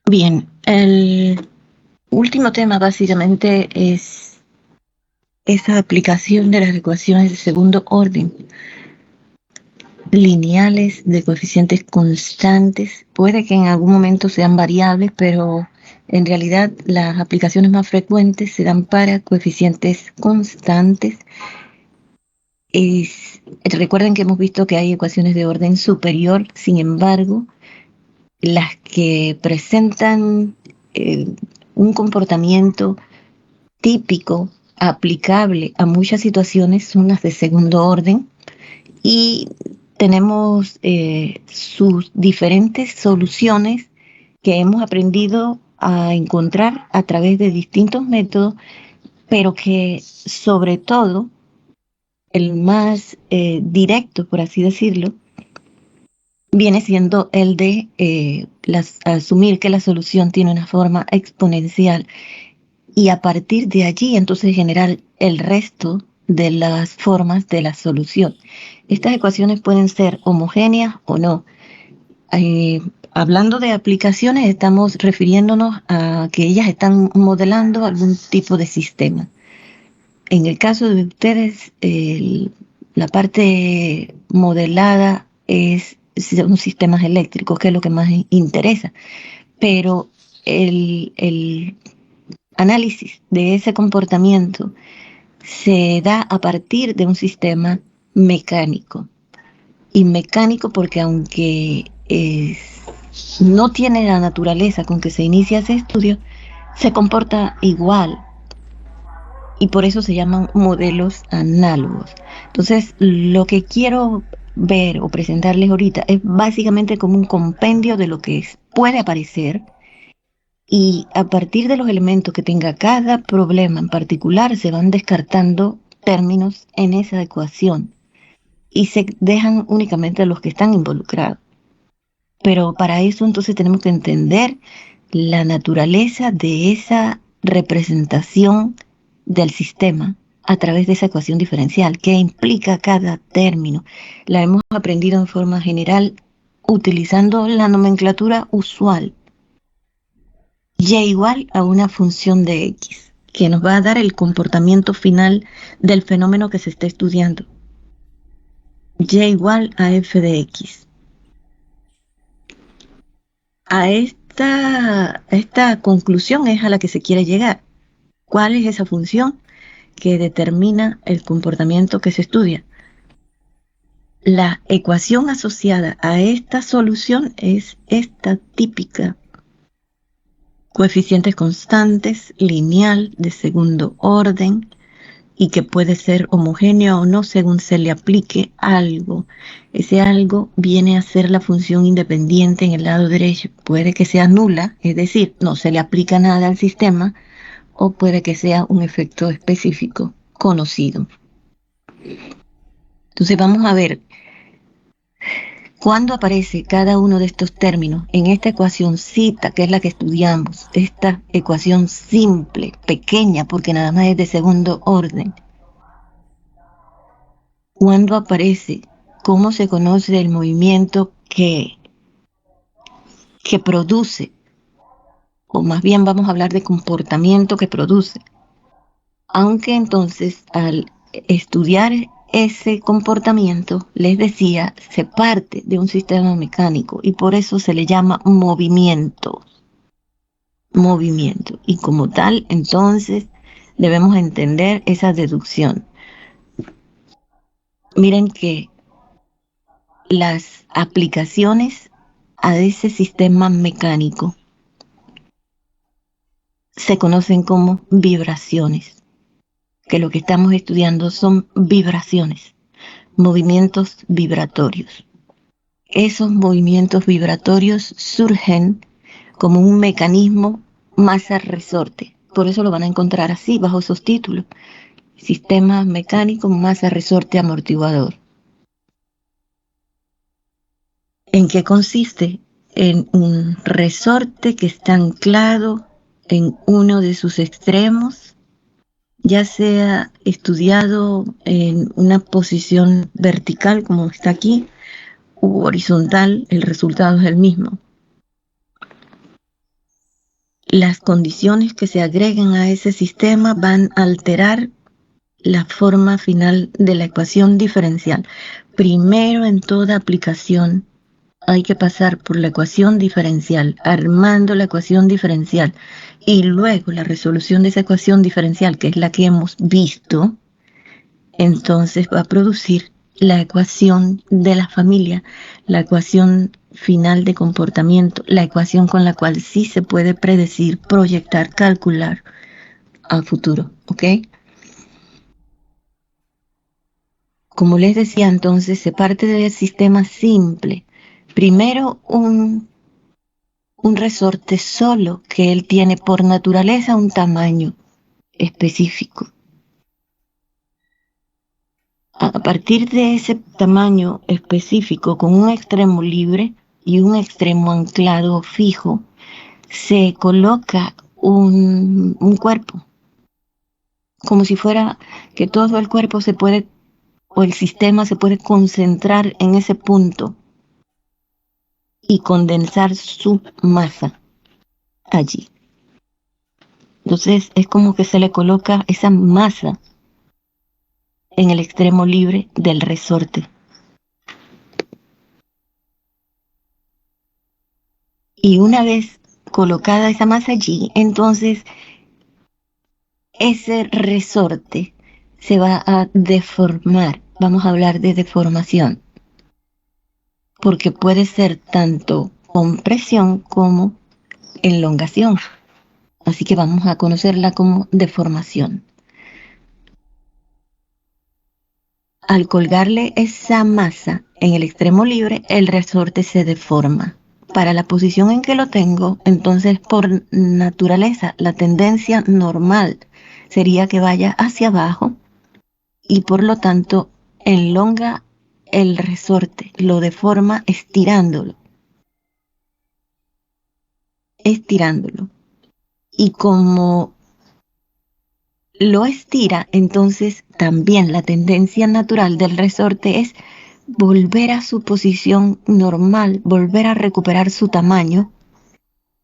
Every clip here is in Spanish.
Bien, el último tema básicamente es esa aplicación de las ecuaciones de segundo orden, lineales de coeficientes constantes. Puede que en algún momento sean variables, pero en realidad las aplicaciones más frecuentes se dan para coeficientes constantes. Recuerden que hemos visto que hay ecuaciones de orden superior, sin embargo, las que presentan eh, un comportamiento típico, aplicable a muchas situaciones, son las de segundo orden y tenemos sus diferentes soluciones que hemos aprendido a encontrar a través de distintos métodos, pero que sobre todo el más directo, por así decirlo, viene siendo el de asumir que la solución tiene una forma exponencial y a partir de allí entonces generar el resto de las formas de la solución. Estas ecuaciones pueden ser homogéneas o no. Eh, Hablando de aplicaciones, estamos refiriéndonos a que ellas están modelando algún tipo de sistema. En el caso de ustedes, la parte modelada son sistemas eléctricos, que es lo que más interesa, pero el análisis de ese comportamiento se da a partir de un sistema mecánico. Y mecánico porque aunque no tiene la naturaleza con que se inicia ese estudio, se comporta igual y por eso se llaman modelos análogos. Entonces, lo que quiero ver o presentarles ahorita es básicamente como un compendio de lo que puede aparecer y a partir de los elementos que tenga cada problema en particular se van descartando términos en esa ecuación y se dejan únicamente los que están involucrados. Pero para eso entonces tenemos que entender la naturaleza de esa representación del sistema a través de esa ecuación diferencial, qué implica cada término. La hemos aprendido en forma general utilizando la nomenclatura usual. Y igual a una función de X, que nos va a dar el comportamiento final del fenómeno que se está estudiando. Y igual a f de X. A esta conclusión es a la que se quiere llegar. ¿Cuál es esa función que determina el comportamiento que se estudia? La ecuación asociada a esta solución es esta típica. Coeficientes constantes, lineal, de segundo orden, y que puede ser homogéneo o no según se le aplique algo. Ese algo viene a ser la función independiente en el lado derecho. Puede que sea nula, es decir, no se le aplica nada al sistema, o puede que sea un efecto específico conocido. Entonces vamos a ver cuándo aparece cada uno de estos términos en esta ecuación cita, que es la que estudiamos, esta ecuación simple, pequeña, porque nada más es de segundo orden. ¿Cuándo aparece? ¿Cómo se conoce el movimiento que produce? O más bien vamos a hablar de comportamiento que produce. Aunque entonces al estudiar ese comportamiento, les decía, se parte de un sistema mecánico y por eso se le llama movimiento. Movimiento. Y como tal, entonces, debemos entender esa deducción. Miren que las aplicaciones a ese sistema mecánico se conocen como vibraciones, que lo que estamos estudiando son vibraciones, movimientos vibratorios. Esos movimientos vibratorios surgen como un mecanismo masa-resorte, por eso lo van a encontrar así, bajo esos títulos, sistema mecánico masa-resorte amortiguador. ¿En qué consiste? En un resorte que está anclado en uno de sus extremos, ya sea estudiado en una posición vertical como está aquí, u horizontal, el resultado es el mismo. las condiciones que se agreguen a ese sistema van a alterar la forma final de la ecuación diferencial. Primero, en toda aplicación, hay que pasar por la ecuación diferencial, armando la ecuación diferencial, y luego la resolución de esa ecuación diferencial, que es la que hemos visto, entonces va a producir la ecuación de la familia, la ecuación final de comportamiento, la ecuación con la cual sí se puede predecir, proyectar, calcular a futuro, ¿ok? Como les decía, entonces se parte del sistema simple. Primero un resorte solo, que él tiene por naturaleza un tamaño específico. A partir de ese tamaño específico, con un extremo libre y un extremo anclado fijo, se coloca un cuerpo, como si fuera que todo el cuerpo se puede, o el sistema se puede concentrar en ese punto y condensar su masa allí. Entonces es como que se le coloca esa masa en el extremo libre del resorte. Y una vez colocada esa masa allí, entonces ese resorte se va a deformar. Vamos a hablar de deformación, porque puede ser tanto compresión como elongación. Así que vamos a conocerla como deformación. Al colgarle esa masa en el extremo libre, el resorte se deforma. Para la posición en que lo tengo, entonces por naturaleza, la tendencia normal sería que vaya hacia abajo y por lo tanto elonga el resorte, lo deforma estirándolo. Estirándolo. Y como lo estira, entonces también la tendencia natural del resorte es volver a su posición normal, volver a recuperar su tamaño,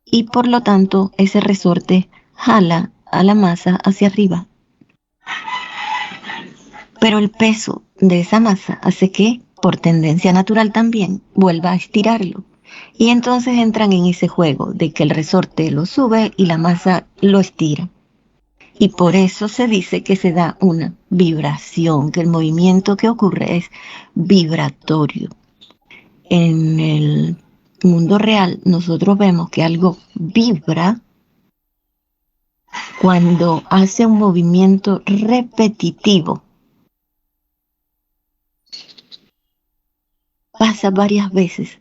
y por lo tanto ese resorte jala a la masa hacia arriba. Pero el peso de esa masa hace que, por tendencia natural también, vuelva a estirarlo. Y entonces entran en ese juego de que el resorte lo sube y la masa lo estira. Y por eso se dice que se da una vibración, que el movimiento que ocurre es vibratorio. En el mundo real nosotros vemos que algo vibra cuando hace un movimiento repetitivo. Pasa varias veces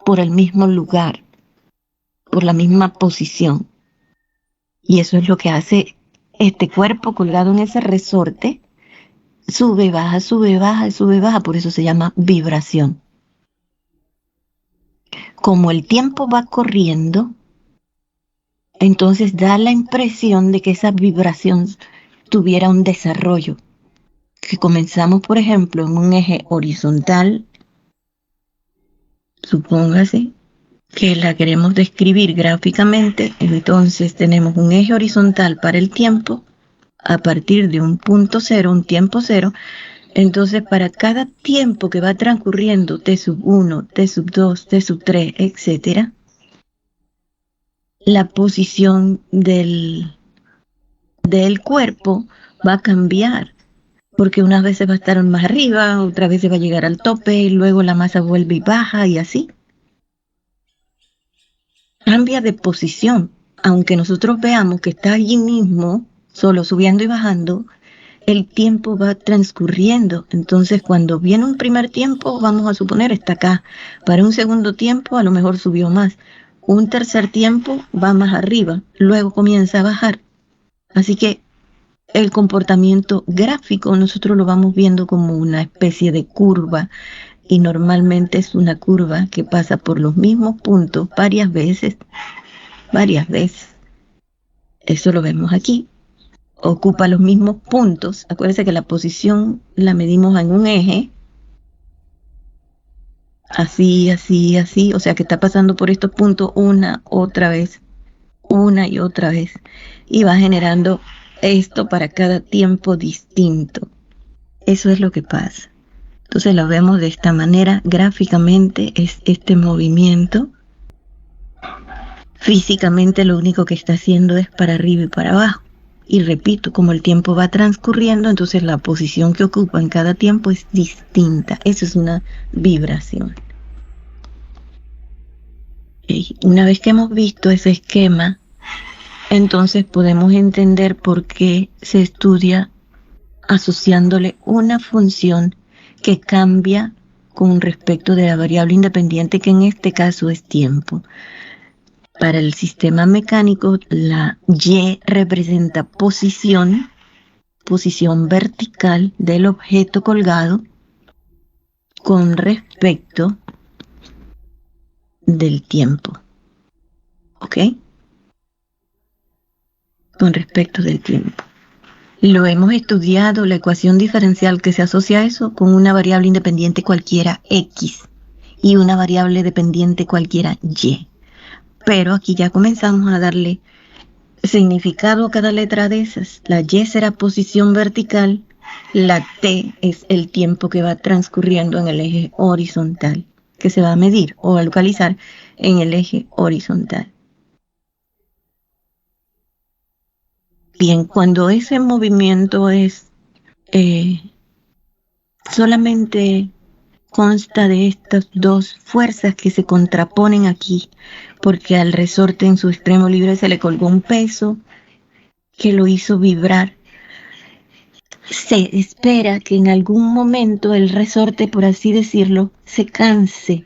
por el mismo lugar, por la misma posición. Y eso es lo que hace este cuerpo colgado en ese resorte. Sube, baja, sube, baja, sube, baja. Por eso se llama vibración. Como el tiempo va corriendo, entonces da la impresión de que esa vibración tuviera un desarrollo. Que comenzamos, por ejemplo, en un eje horizontal, supóngase que la queremos describir gráficamente, entonces tenemos un eje horizontal para el tiempo a partir de un punto cero, un tiempo cero. Entonces para cada tiempo que va transcurriendo, t sub 1, t sub 2, t sub 3, etc., la posición del cuerpo va a cambiar, porque unas veces va a estar más arriba, otras veces va a llegar al tope, y luego la masa vuelve y baja, y así. Cambia de posición, aunque nosotros veamos que está allí mismo, solo subiendo y bajando, el tiempo va transcurriendo. Entonces, cuando viene un primer tiempo, vamos a suponer está acá. Para un segundo tiempo, a lo mejor subió más. Un tercer tiempo va más arriba, luego comienza a bajar. Así que el comportamiento gráfico nosotros lo vamos viendo como una especie de curva, y normalmente es una curva que pasa por los mismos puntos varias veces. Eso lo vemos aquí. Ocupa los mismos puntos. Acuérdense que la posición la medimos en un eje. Así, así, así. O sea que está pasando por estos puntos una, otra vez. una y otra vez y va generando esto para cada tiempo distinto. Eso es lo que pasa. Entonces lo vemos de esta manera, gráficamente es este movimiento. Físicamente lo único que está haciendo es para arriba y para abajo. Y repito, como el tiempo va transcurriendo, entonces la posición que ocupa en cada tiempo es distinta. Eso es una vibración. Una vez que hemos visto ese esquema, entonces podemos entender por qué se estudia asociándole una función que cambia con respecto de la variable independiente, que en este caso es tiempo. Para el sistema mecánico, la Y representa posición vertical del objeto colgado con respecto del tiempo. ¿Ok? Con respecto del tiempo. Lo hemos estudiado, la ecuación diferencial que se asocia a eso con una variable independiente cualquiera X y una variable dependiente cualquiera Y. Pero aquí ya comenzamos a darle significado a cada letra de esas. La Y será posición vertical, la T es el tiempo que va transcurriendo en el eje horizontal, que se va a medir o a localizar en el eje horizontal. Bien, cuando ese movimiento es solamente consta de estas dos fuerzas que se contraponen aquí, porque al resorte en su extremo libre se le colgó un peso que lo hizo vibrar. Se espera que en algún momento el resorte, por así decirlo, se canse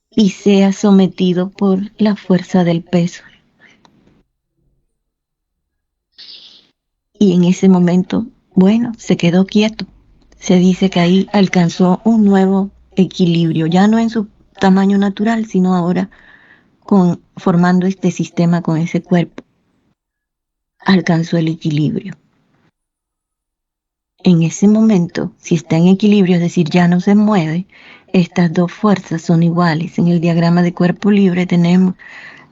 y sea sometido por la fuerza del peso. Y en ese momento, bueno, se quedó quieto. Se dice que ahí alcanzó un nuevo equilibrio, ya no en su tamaño natural, sino ahora formando este sistema con ese cuerpo. Alcanzó el equilibrio. En ese momento, si está en equilibrio, es decir, ya no se mueve, estas dos fuerzas son iguales. En el diagrama de cuerpo libre tenemos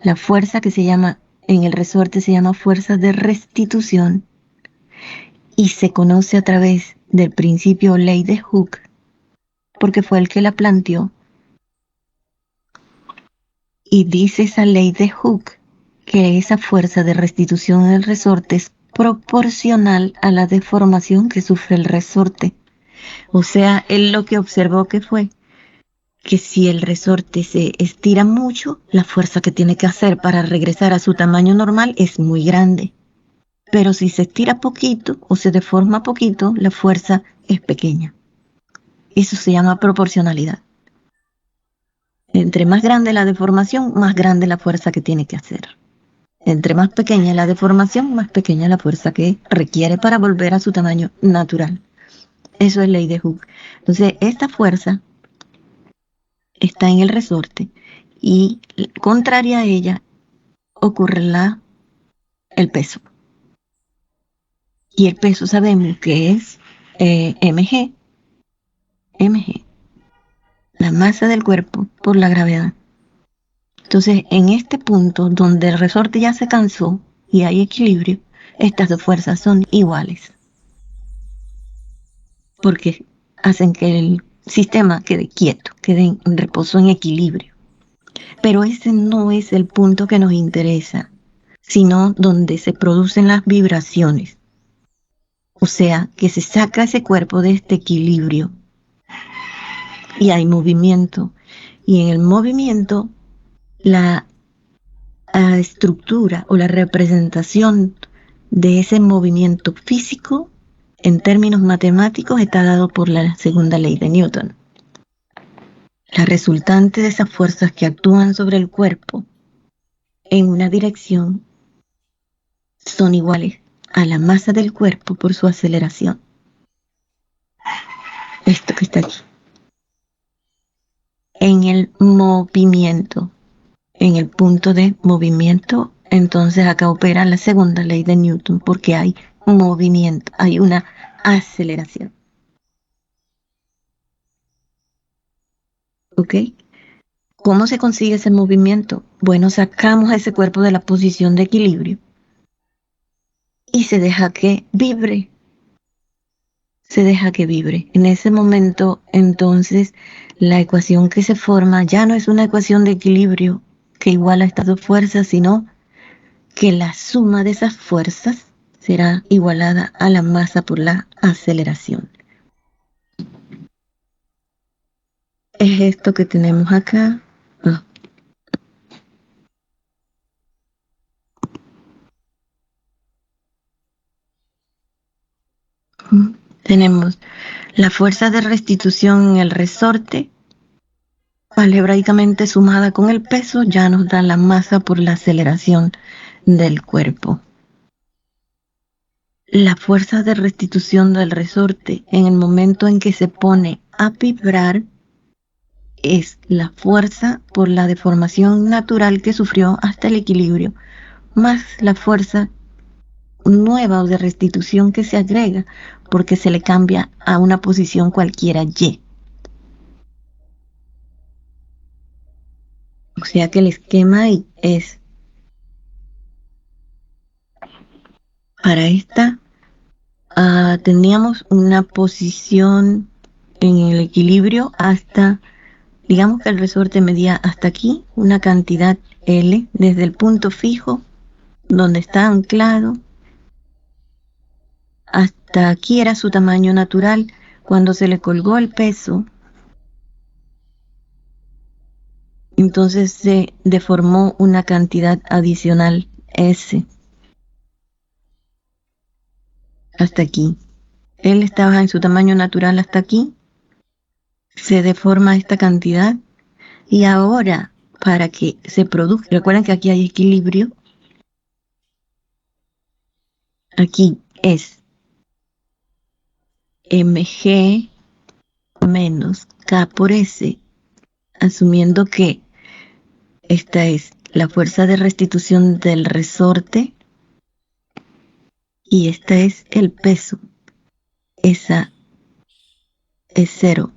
la fuerza que se llama, en el resorte se llama fuerza de restitución y se conoce a través del principio ley de Hooke, porque fue el que la planteó. Y dice esa ley de Hooke que esa fuerza de restitución en el resorte es proporcional a la deformación que sufre el resorte. O sea, él lo que observó que fue que si el resorte se estira mucho, la fuerza que tiene que hacer para regresar a su tamaño normal es muy grande. Pero si se estira poquito o se deforma poquito, la fuerza es pequeña. Eso se llama proporcionalidad. Entre más grande la deformación, más grande la fuerza que tiene que hacer. Entre más pequeña la deformación, más pequeña la fuerza que requiere para volver a su tamaño natural. Eso es ley de Hooke. Entonces, esta fuerza está en el resorte y contraria a ella ocurre el peso. Y el peso sabemos que es mg, la masa del cuerpo por la gravedad. Entonces, en este punto donde el resorte ya se cansó y hay equilibrio, estas dos fuerzas son iguales. Porque hacen que el sistema quede quieto, quede en reposo, en equilibrio. Pero ese no es el punto que nos interesa, sino donde se producen las vibraciones. O sea, que se saca ese cuerpo de este equilibrio y hay movimiento. Y en el movimiento, la estructura o la representación de ese movimiento físico, en términos matemáticos, está dado por la segunda ley de Newton. La resultante de esas fuerzas que actúan sobre el cuerpo en una dirección son iguales a la masa del cuerpo por su aceleración. Esto que está aquí. En el movimiento, en el punto de movimiento, entonces acá opera la segunda ley de Newton, porque hay movimiento, hay una aceleración. ¿Ok? ¿Cómo se consigue ese movimiento? Bueno, sacamos a ese cuerpo de la posición de equilibrio y se deja que vibre. Se deja que vibre. En ese momento, entonces, la ecuación que se forma ya no es una ecuación de equilibrio que iguala estas dos fuerzas, sino que la suma de esas fuerzas será igualada a la masa por la aceleración. Es esto que tenemos acá. Ah. Tenemos la fuerza de restitución en el resorte, algebraicamente sumada con el peso, ya nos da la masa por la aceleración del cuerpo. La fuerza de restitución del resorte en el momento en que se pone a vibrar es la fuerza por la deformación natural que sufrió hasta el equilibrio, más la fuerza nueva o de restitución que se agrega porque se le cambia a una posición cualquiera Y. O sea que el esquema es para esta, teníamos una posición en el equilibrio hasta, digamos que el resorte medía hasta aquí una cantidad L desde el punto fijo donde está anclado hasta aquí era su tamaño natural. Cuando se le colgó el peso, entonces se deformó una cantidad adicional S hasta aquí. Él estaba en su tamaño natural hasta aquí, se deforma esta cantidad y ahora para que se produzca, recuerden que aquí hay equilibrio, aquí es mg menos k por s, asumiendo que esta es la fuerza de restitución del resorte y esta es el peso. Esa es 0.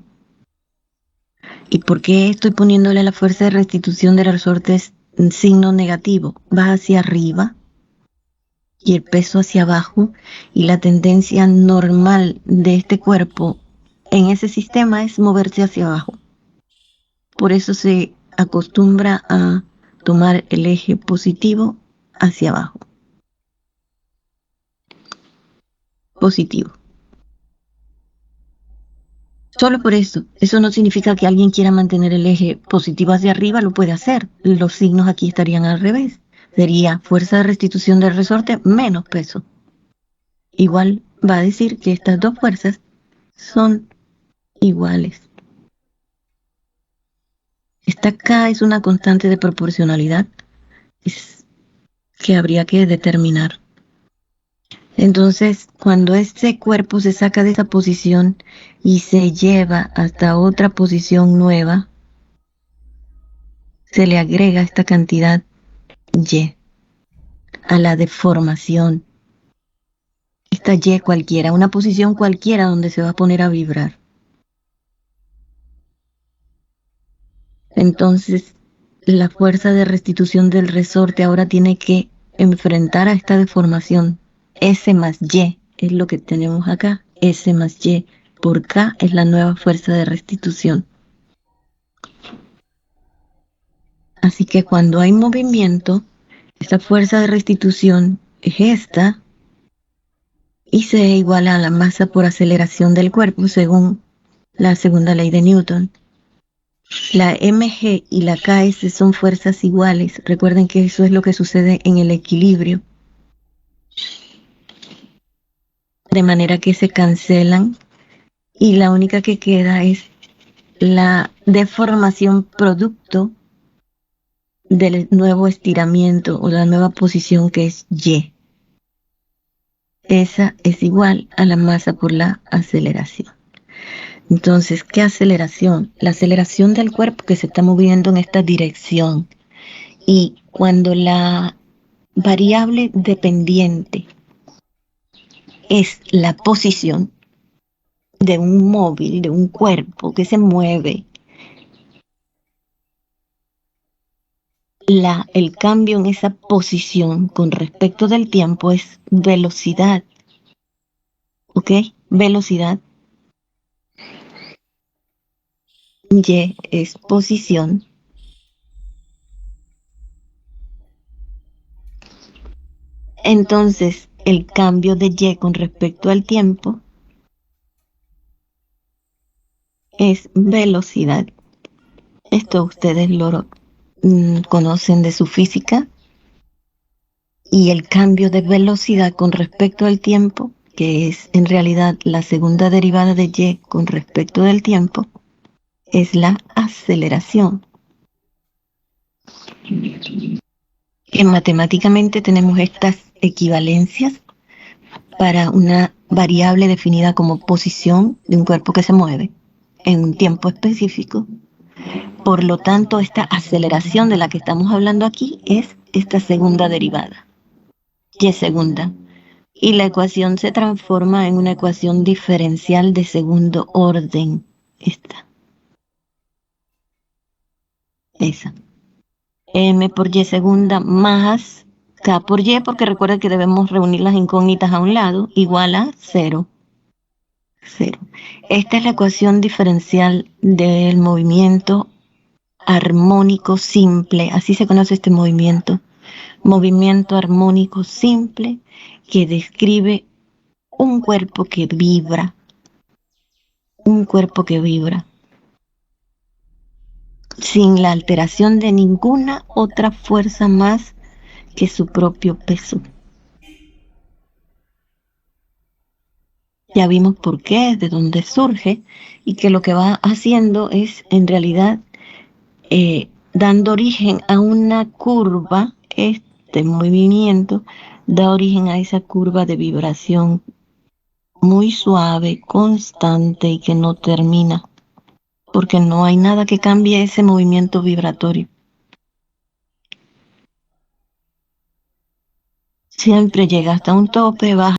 ¿Y por qué estoy poniéndole la fuerza de restitución del resorte en signo negativo? Va hacia arriba y el peso hacia abajo, y la tendencia normal de este cuerpo en ese sistema es moverse hacia abajo. Por eso se acostumbra a tomar el eje positivo hacia abajo. Positivo. Solo por eso. Eso no significa que alguien quiera mantener el eje positivo hacia arriba, lo puede hacer. Los signos aquí estarían al revés. Sería fuerza de restitución del resorte menos peso. Igual va a decir que estas dos fuerzas son iguales. Esta K es una constante de proporcionalidad que habría que determinar. Entonces, cuando este cuerpo se saca de esa posición y se lleva hasta otra posición nueva, se le agrega esta cantidad Y a la deformación. Esta Y cualquiera, una posición cualquiera donde se va a poner a vibrar. Entonces, la fuerza de restitución del resorte ahora tiene que enfrentar a esta deformación. S más Y es lo que tenemos acá. S más Y por K es la nueva fuerza de restitución. Así que cuando hay movimiento, esta fuerza de restitución es esta y se iguala a la masa por aceleración del cuerpo según la segunda ley de Newton. La mg y la ks son fuerzas iguales. Recuerden que eso es lo que sucede en el equilibrio. De manera que se cancelan y la única que queda es la deformación producto del nuevo estiramiento o la nueva posición que es Y. Esa es igual a la masa por la aceleración. Entonces, ¿qué aceleración? La aceleración del cuerpo que se está moviendo en esta dirección. Y cuando la variable dependiente es la posición de un móvil, de un cuerpo que se mueve el cambio en esa posición con respecto del tiempo es velocidad. ¿Ok? Velocidad. Y es posición. Entonces, el cambio de Y con respecto al tiempo es velocidad. Esto ustedes lo conocen de su física. Y el cambio de velocidad con respecto al tiempo, que es en realidad la segunda derivada de Y con respecto del tiempo, es la aceleración. Que matemáticamente tenemos estas equivalencias para una variable definida como posición de un cuerpo que se mueve en un tiempo específico. Por lo tanto, esta aceleración de la que estamos hablando aquí es esta segunda derivada, Y segunda. Y la ecuación se transforma en una ecuación diferencial de segundo orden. Esa. M por Y segunda más K por Y, porque recuerda que debemos reunir las incógnitas a un lado, igual a 0. 0. Esta es la ecuación diferencial del movimiento armónico simple. Así se conoce este movimiento. Movimiento armónico simple que describe un cuerpo que vibra. Un cuerpo que vibra. Sin la alteración de ninguna otra fuerza más que su propio peso. Ya vimos por qué, de dónde surge, y que lo que va haciendo es, en realidad, dando origen a una curva. Este movimiento da origen a esa curva de vibración muy suave, constante y que no termina, porque no hay nada que cambie ese movimiento vibratorio. Siempre llega hasta un tope, baja